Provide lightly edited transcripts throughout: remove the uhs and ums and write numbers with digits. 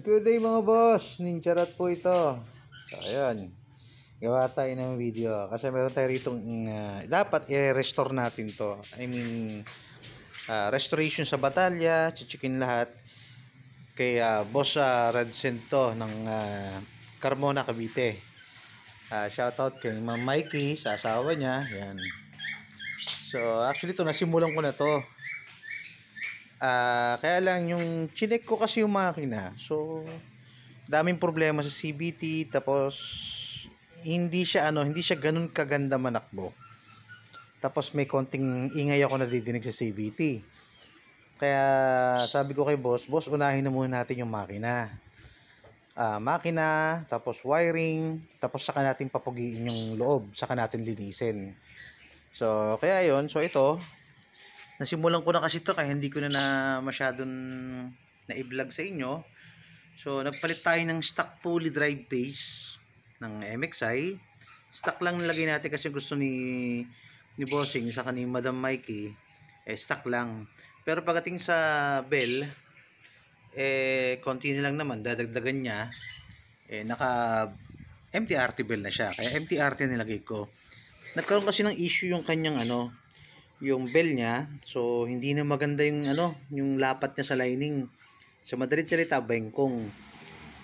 Good day mga boss, Ninjarat po ito. So ayan, gawa tayo ng video kasi meron tayo rito dapat i-restore natin to. Restoration sa Batalya, chichikin lahat kay boss Redsend to ng Carmona, Cavite. Shoutout kay Ma'am Mikey sa asawa niya. Yan. So actually to nasimulan ko na to. Kaya lang yung chinek ko kasi yung makina. So daming problema sa CVT, tapos hindi siya ganun kaganda manakbo. Tapos may konting ingay ako nadidinig sa CVT. Kaya sabi ko kay boss, unahin na muna natin yung makina. Makina, tapos wiring, tapos saka natin papugiin yung loob, saka natin linisin. So kaya yon, so ito nasimulan ko na kasi ito kaya hindi ko na masyadong na-i-vlog sa inyo. So nagpalit tayo ng stock pulley drive base ng MXI. Stock lang nilagay natin kasi gusto ni Bossing saka ni Madam Mikey, stock lang. Pero pagdating sa bell, konti lang naman dadagdagan niya. Naka MTRT bell na siya, kaya MTRT nilagay ko. Nagkaroon kasi ng issue yung kanyang yung bell niya. So hindi na maganda yung yung lapat niya sa lining. So madalit salita, bengkong.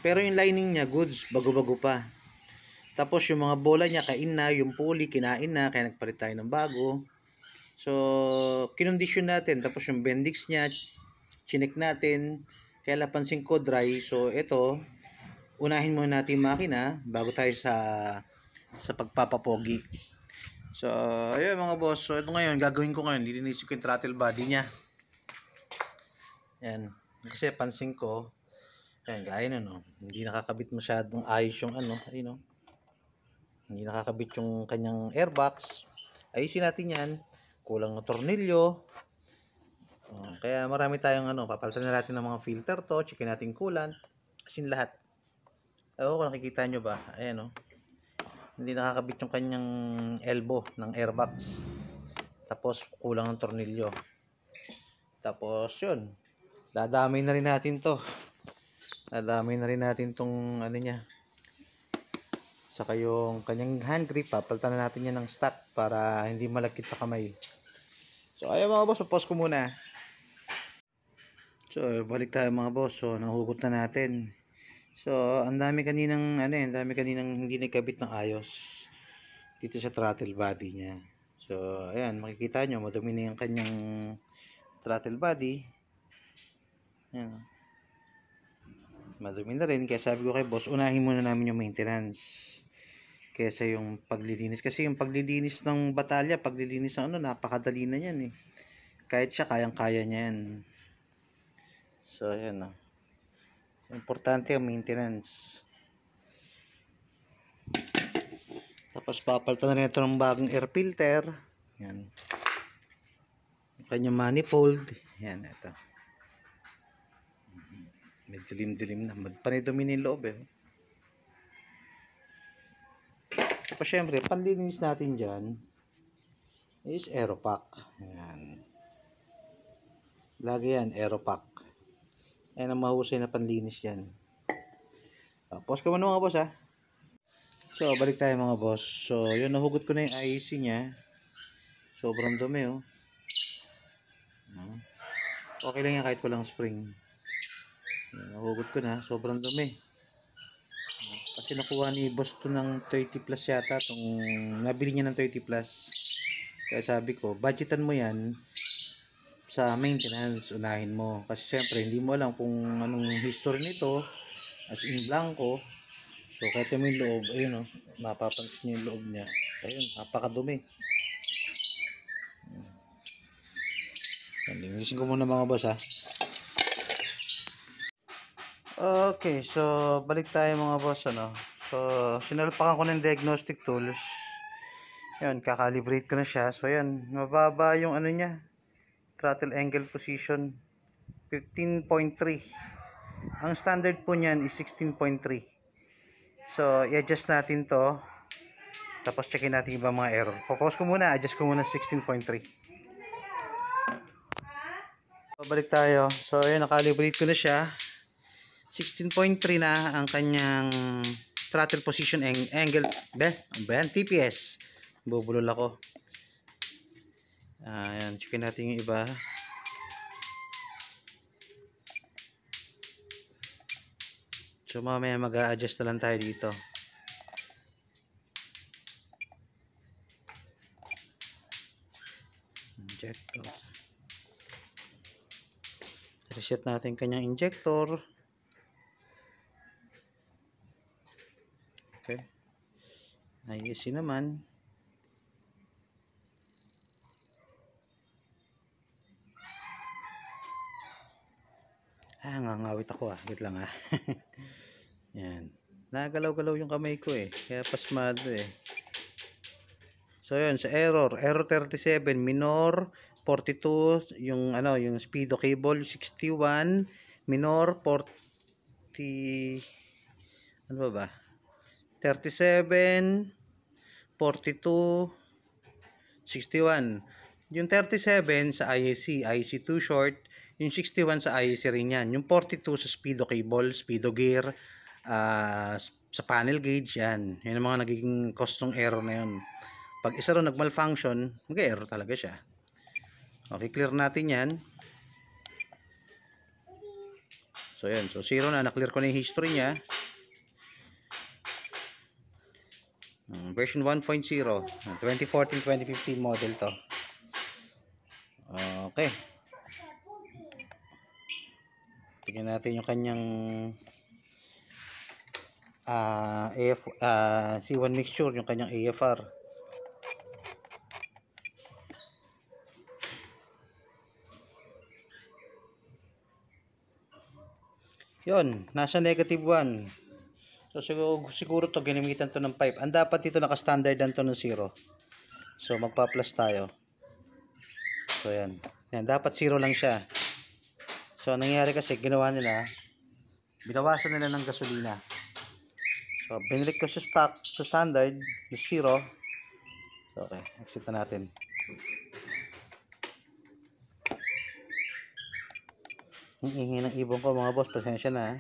Pero yung lining niya goods, bago-bago pa. Tapos yung mga bola niya kain na, yung pulley kinain na, kaya nagpalit tayo ng bago. So kinondisyon natin, tapos yung bendix niya chinek natin, kaya napansin ko dry. So ito, unahin muna natin yung makina bago tayo sa pagpapapogi. So ayun mga boss, so ito ngayon gagawin ko ngayon, lilinisin ko yung throttle body niya. Yan, kasi pansin ko yan, gaya hindi nakakabit masyadong ayos yung hindi nakakabit yung kanyang airbox. Ayusin natin yan, kulang na tornilyo. Kaya marami tayong papalitan na natin ng mga filter to, checkin natin coolant, asin lahat. Kung nakikita nyo ba, ayan hindi nakakabit yung kanyang elbow ng airbox. Tapos kulang ng tornilyo. Tapos yun, dadamay na rin natin to. Dadamay na rin natin tong niya. Saka yung kanyang hand grip, papalitan na natin yan ng stock para hindi malagkit sa kamay. So ayun mga boss, pause ko muna. So balik tayo mga boss. So nahugot na natin. So ang dami kaninang hindi nagkabit ng ayos dito sa throttle body niya. So ayan, makikita nyo madumi na yung kanyang throttle body. Ayan, madumi na rin, kaya sabi ko kay boss, unahin muna namin yung maintenance kaysa yung paglilinis. Kasi yung paglilinis ng Batalya, paglilinis ng napakadali na yan kahit siya kayang-kaya niya yan. So ayan importante ang maintenance. Tapos papalitan na rin ito ng bagong air filter. Yan, yung kanyang manifold. Yan, ito may dilim-dilim na, panidumi yung loob Tapos syempre panlinis natin dyan is Aeropack. Yan, lagi yan Aeropack. Ayan ang mahusay na panlinis yan. Pause ko muna mga boss So balik tayo mga boss. So yun, nahugot ko na yung IC niya. Sobrang dumi Okay lang yan kahit walang spring. Nahugot ko na, sobrang dumi. Kasi nakuha ni boss to ng 30 plus yata, nabili niya ng 30 plus. Kaya sabi ko, budgetan mo yan sa maintenance, unahin mo. Kasi syempre hindi mo alam kung anong history nito, as in blanco. So kahit mo yung loob, ayun mapapansin nyo yung loob niya. Ayun, napakadumi. Linisin ko muna mga boss Okay, so balik tayo mga boss So sinalpakan ko ng diagnostic tools. Ayun, kakalibrate ko na siya. So ayan, mababa yung niya, throttle angle position 15.3. Ang standard po niyan is 16.3. So i-adjust natin to, tapos checkin natin yung mga error. Pause ko muna, adjust ko muna 16.3. Balik tayo. So ayun, nakalibrate ko na siya. 16.3 na ang kanyang throttle position angle. Ano ba yan? TPS. Bubulol ako. Ayan, checkin natin yung iba. So mamaya mag-a-adjust na lang tayo dito. Injector. Reset natin kanyang injector. Okay. ISC naman. Ngangawit ako wait lang Yan. Nagalaw-galaw yung kamay ko kaya pasmado So yun, sa error 37 minor 42 yung yung speedo cable 61 minor 40 ano ba 37 42 61 yung 37 sa IEC2 short, yung 61 sa IEC rin yan, yung 42 sa speedo cable, speedo gear, sa panel gauge, yan ang mga nagiging cost ng error na yun. Pag isa rin nag-malfunction, mag-error talaga siya. Okay, clear natin yan. So yan, so 0 na, na-clear ko na yung history niya. Version 1.0, 2014-2015 model to. Okay. Tingnan natin yung kanyang C1 mixture, yung kanyang AFR. Yun, nasa -1. So siguro to ginamitan to ng pipe. Ang dapat dito naka-standard dan to ng 0. So magpa-plus tayo. So yan. Yan, dapat 0 lang siya. So nangyari kasi ginawa nila, binawasan nila ng gasolina. So binalik ko sa stock, sa standard, yung 0. So okay, exit na natin. Ang ingay ng ibon ko mga boss, pasensya na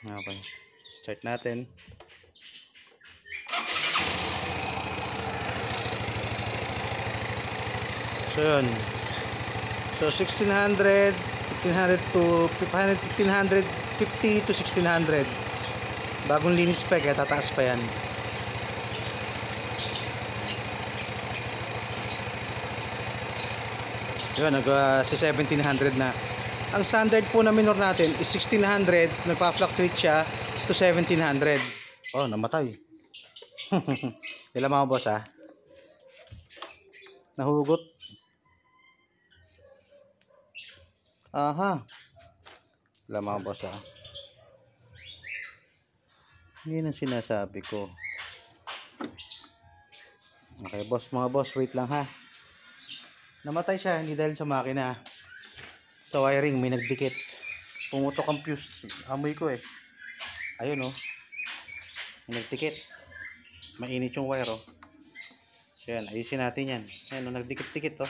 Okay, start natin. So yun. So 1600, 1500 to 1550 to 1600. Bagong linis pa kaya tataas pa yan. Yun, si 1700 na. Ang standard po na minor natin is 1600, nagpa-fluctuate siya to 1700. Oh, namatay. Ilan mga boss nahugot. Ilan mga boss Hindi na sinasabi ko. Okay boss, mga boss, wait lang namatay siya, hindi dahil sa makina. Sa wiring may nagdikit. Pumutok ang fuse. Amoy ko ayun may nagdikit. Mainit yung wire So yan, ayusin natin yan. Ayun nagdikit-dikit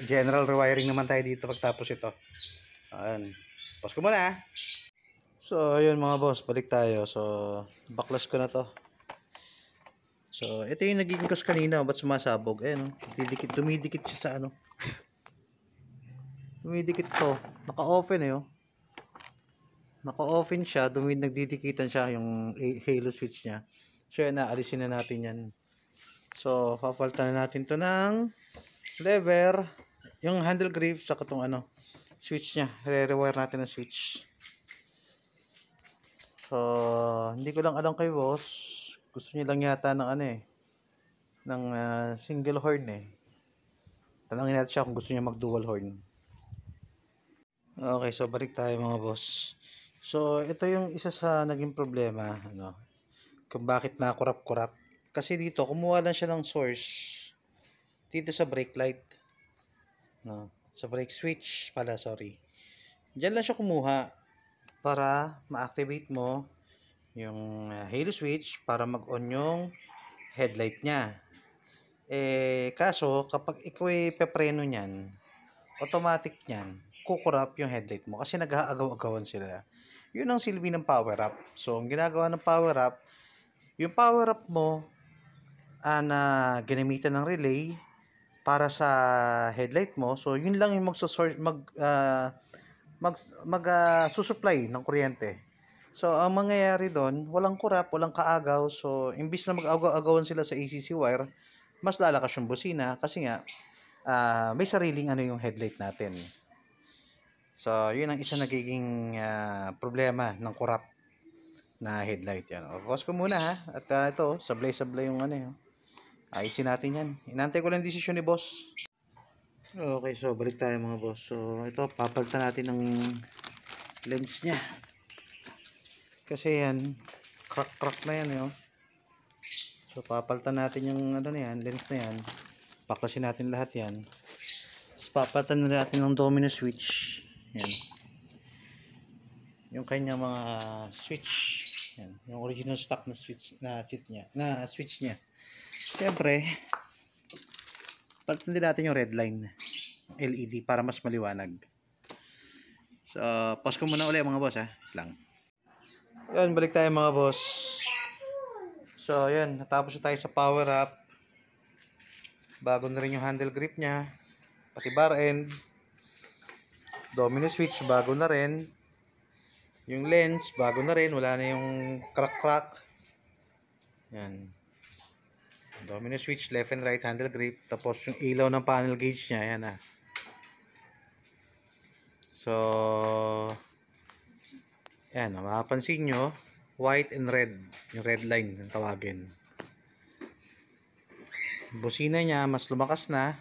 general rewiring naman tayo dito pagtapos ito. Ayun. Pause ko muna So ayun mga boss, balik tayo. So baklas ko na to. So ito yung nagiging cause kanina, ba't sumasabog? Dumidikit siya sa dumidikit to. Naka-open Naka-open siya, nagdidikitan siya yung halo switch niya. So yan, naalisin na natin yan. So papalitan na natin to ng lever, yung handle grip sa katong switch niya. Re-rewire natin ang switch. So hindi ko lang alam kay boss. Gusto niya lang yata ng ng single horn Tanungin natin siya kung gusto niya mag dual horn. Okay, so balik tayo mga boss. So ito yung isa sa naging problema kung bakit nakurap-kurap. Kasi dito kumuha lang siya ng source dito sa brake light. Sa brake switch pala, sorry. Diyan lang siya kumuha para ma-activate mo yung halo switch para mag-on yung headlight niya. Kaso kapag ikaw ay pepreno niyan, automatic niyan, kukurap yung headlight mo kasi nag-aagaw-agawan sila. Yun ang silbi ng power up. So, ang ginagawa ng power up, yung power up mo na ginamitan ng relay para sa headlight mo. So, yun lang yung susupply ng kuryente. So, ang mangyayari doon, walang kurap, walang kaagaw. So, imbis na mag-agaw-agawan sila sa ACC wire, mas lalakas yung busina kasi nga may sariling yung headlight natin. So, yun ang isa nagiging problema ng kurap na headlight yan. O, pause ko muna ha. At ito, sablay-sablay yung ayusin natin yan. Inantay ko lang desisyon ni boss. Okay, so balik tayo mga boss. So, ito, papalitan natin ng lens niya. Kasi yan, crack na yan. So, papalitan natin yung lens na yan. Baklasin natin lahat yan. Tapos, papalitan natin ng domino switch. Yan. Yung kanya mga switch. Yan. Yung original stock na switch niya. Siyempre, palitan din natin yung red line LED para mas maliwanag. So, pause ko muna ulit mga boss ha. Lang. Yan, balik tayo mga boss. So, yan, natapos na tayo sa power up. Bago na rin yung handle grip niya, pati bar end. Domino switch, bago na rin. Yung lens, bago na rin, wala na yung crack. Yan. Domino switch, left and right handle grip. Tapos yung ilaw ng panel gauge niya, yan ah. So, yan, mapapansin nyo, white and red. Yung red line, yung tawagin. Busina niya, mas lumakas na.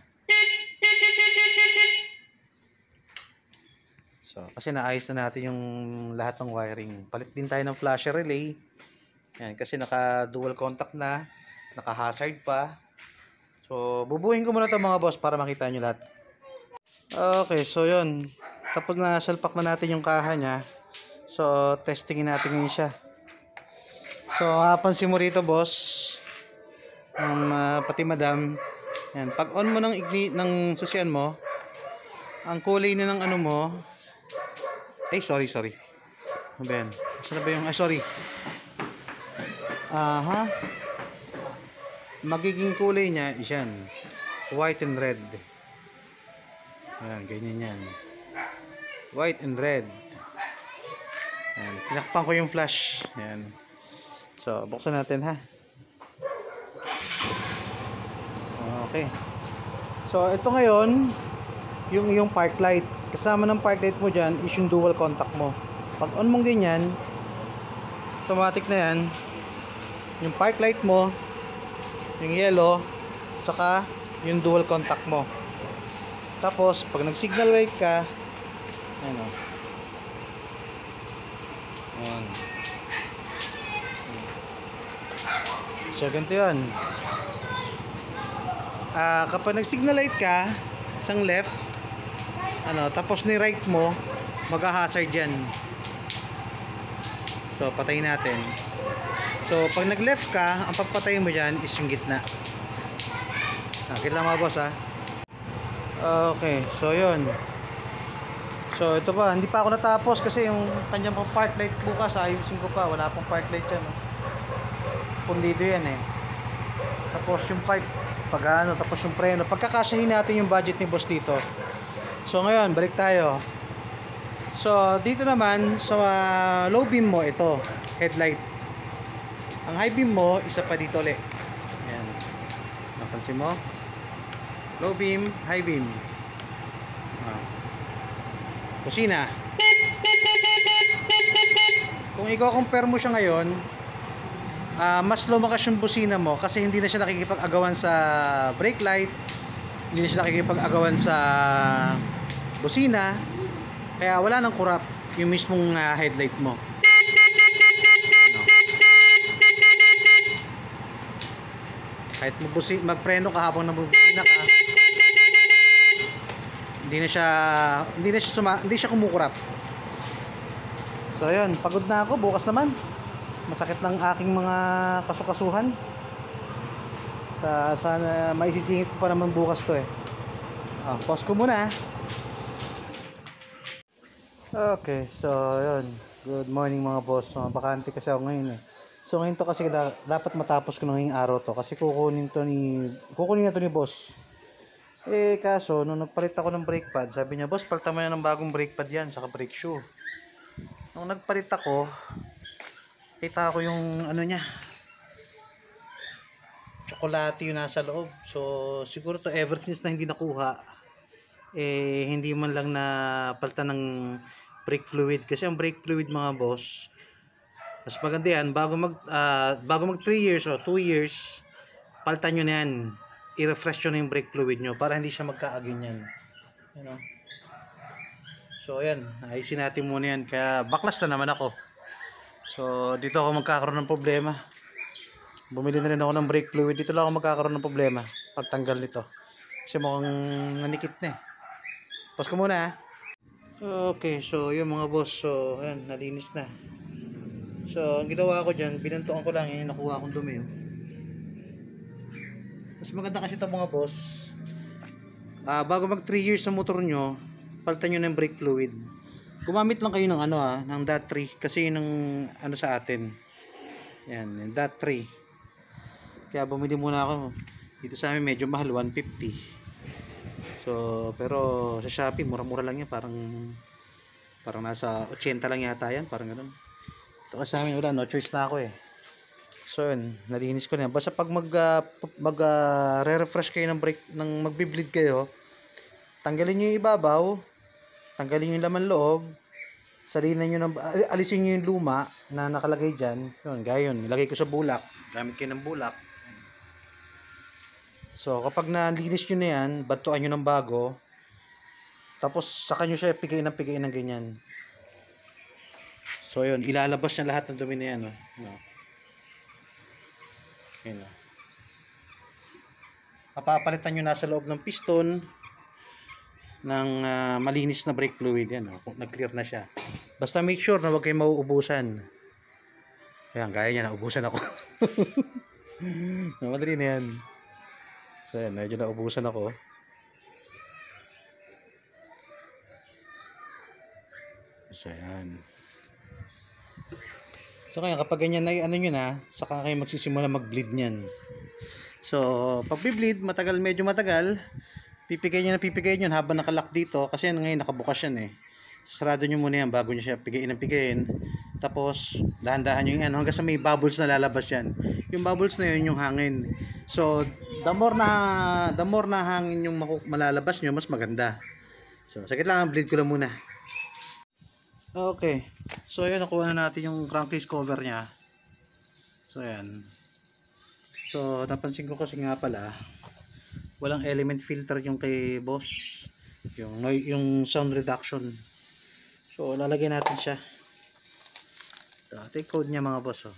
So, kasi naayos na natin yung lahat ng wiring. Palit din tayo ng flasher relay. Yan, kasi naka dual contact na. Naka-hazard pa. So, bubuhin ko muna ito mga boss para makita nyo lahat. Okay, so yun. Tapos na salpak na natin yung kaha niya. So, testingin natin ngayon siya. So, hapansin mo rito boss. Pati madam. Yan, pag on mo ng susian mo, ang kulay na ng mo. Sorry. Ano ba yan? Saan na ba yung, sorry. Magiging kulay niya, yan. White and red. Ayan, ganyan yan. White and red. Ayan, tinakpan ko yung flash. Ayan. So, buksan natin ha. Okay. So, ito ngayon, yung park light. Kasama ng park light mo dyan is yung dual contact mo. Pag on mong ganyan, automatic na yan. Yung park light mo, yung yellow, saka yung dual contact mo. Tapos, pag nag-signal light ka, ayan o. Ayan. So, ganito yun. Kapag nag-signal light ka, isang left, tapos ni right mo, mag-hazard yan. So, patayin natin. So, pag nag-left ka, ang papatayin mo dyan is yung gitna. Kita mga boss ha. Okay, so yun. So, ito pa, hindi pa ako natapos kasi yung kanyang park light bukas, ayusin ko pa. Wala pong park light yan. Pundido yan eh. Tapos yung pipe, tapos yung preno. Pagkakasahin natin yung budget ni boss dito. So, ngayon, balik tayo. So, dito naman, sa low beam mo, ito, headlight. Ang high beam mo, isa pa dito ulit. Ayan. Napansin mo? Low beam, high beam. Busina. Kung i-compare mo siya ngayon, mas lumakas yung busina mo kasi hindi na siya nakikipag-agawan sa brake light, hindi na siya nakikipag-agawan sa busina, kaya wala nang kurap yung mismong headlight mo. Kahit magpreno ka habang nabubusina ka, hindi siya kumukurap. So ayun, pagod na ako, bukas naman. Masakit ng aking mga kasukasuhan. So Sana maisisingit ko pa naman bukas to eh. Pause ko muna. Okay, so yun. Good morning mga boss. Bakante kasi ako ngayon eh. So ngayon to kasi dapat matapos ko ngayong araw to kasi kukunin na to ni boss. Kaso nung nagpalit ako ng brake pad, sabi niya, "Boss, palitan mo na ng bagong brake pad 'yan, saka brake shoe." Nung nagpalit ako, kita ko yung ano niya, tsokolate yung nasa loob. So siguro to ever since na hindi nakuha, hindi man lang na palitan ng brake fluid. Kasi ang brake fluid mga boss, mas maganda yan bago mag 3 years o 2 years, palitan nyo na yan, i-refresh nyo na yung brake fluid nyo para hindi siya magka-ganyan, you know? So ayan, ayusin natin muna yan, kaya baklas na naman ako. So dito ako magkakaroon ng problema. Bumili na rin ako ng brake fluid, dito lang ako magkakaroon ng problema pagtanggal nito kasi mukhang nanikit na eh. Pause ko muna ha. Okay, so yung mga boss, so ayan, nalinis na. So ang ginawa ko dyan, binantuan ko lang yung nakuha kong dumi. Mas maganda kasi ito mga boss, bago mag 3 years sa motor nyo, palitan nyo ng brake fluid. Gumamit lang kayo ng ng DOT3 kasi yun ang sa atin. Yan, yung DOT3. Kaya bumili muna ako. Dito sa amin medyo mahal, 150. So, pero sa Shopee mura-mura lang yan, parang nasa 80 lang yata yan, parang ganoon. Ito kasi sa amin wala, no choice na ako eh. So yun, nalinis ko na yan. Basta pag re-refresh kayo ng brake, magbi-bleed kayo, tanggalin nyo yung ibabaw, tanggalin nyo yung laman loob, alisin nyo yung luma na nakalagay dyan. Yun, gaya yun, nilagay ko sa bulak, gamit kayo ng bulak. So kapag nalinis nyo na yan, bantuan nyo ng bago, tapos saka nyo siya pigain ng ganyan. So yun, ilalabas niya lahat ng dumi na yan. Yun. Papapalitan nyo nasa loob ng piston ng malinis na brake fluid yan. Nag-clear na siya. Basta make sure na huwag kayo mauubusan. Ayan, gaya niya, naubusan ako. Madali na yan. So yan, medyo naubusan ako. So yan. So kaya kapag ganyan na nyo na, saka kayo magsisimula mag-bleed niyan. So pag bleed medyo matagal, pipigay nyo habang nakalock dito kasi ngayon nakabukas yan eh. Sarado nyo muna yan bago nyo siya pigayin. Tapos dahan-dahan nyo yan hanggang sa may bubbles na lalabas yan. Yung bubbles na yun yung hangin. So the more na hangin yung malalabas nyo, mas maganda. So sakit lang, bleed ko lang muna. Okay, so yun, nakuha na natin yung crankcase cover nya. So ayan. So napansin ko kasi nga pala, walang element filter yung kay boss, yung sound reduction. So lalagyan natin siya. Ito yung code nya mga boss.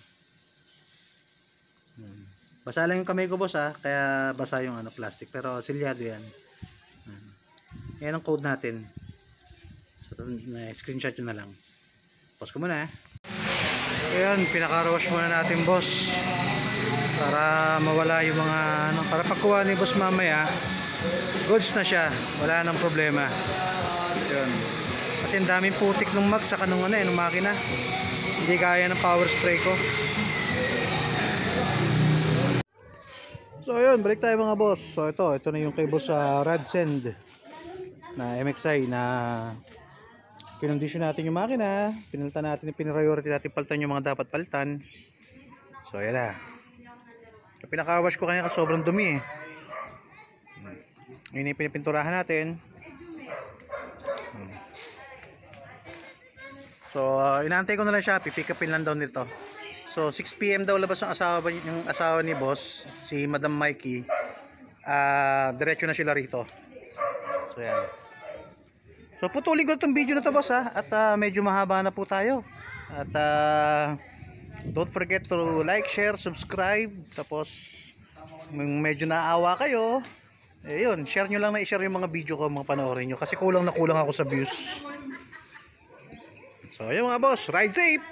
Basa lang yung kamay ko boss kaya basa yung plastic, pero silyado yan. Yan ang code natin. So, screenshot yun na lang. Pause ko muna Ayan, pinaka-wash muna natin boss. Para mawala yung mga para pagkuha ni boss mamaya, goods na siya. Wala nang problema. Yun. Kasi ang daming putik nung mag saka nung nung makina. Hindi kaya ng power spray ko. So yun, balik tayo mga boss. So ito na yung kay boss sa Radsend na MXI na kinondisyon natin yung makina, pinalitan natin, pinriority natin palitan yung mga dapat palitan. So ayan na. Pinaka-wash ko kanina kasi sobrang dumi Yun yung pinipinturahan natin. So inaantay ko na lang siya, pipick upin lang daw nito. So 6 PM daw labas yung asawa ni boss, si Madam Mikey. Diretso na sila rito. So ayan. So putulin ko itong video na to boss at medyo mahaba na po tayo. At don't forget to like, share, subscribe. Tapos medyo naawa kayo, yun, share nyo lang na i-share yung mga video ko, mga panoorin nyo. Kasi kulang ako sa views. So yun mga boss, ride safe!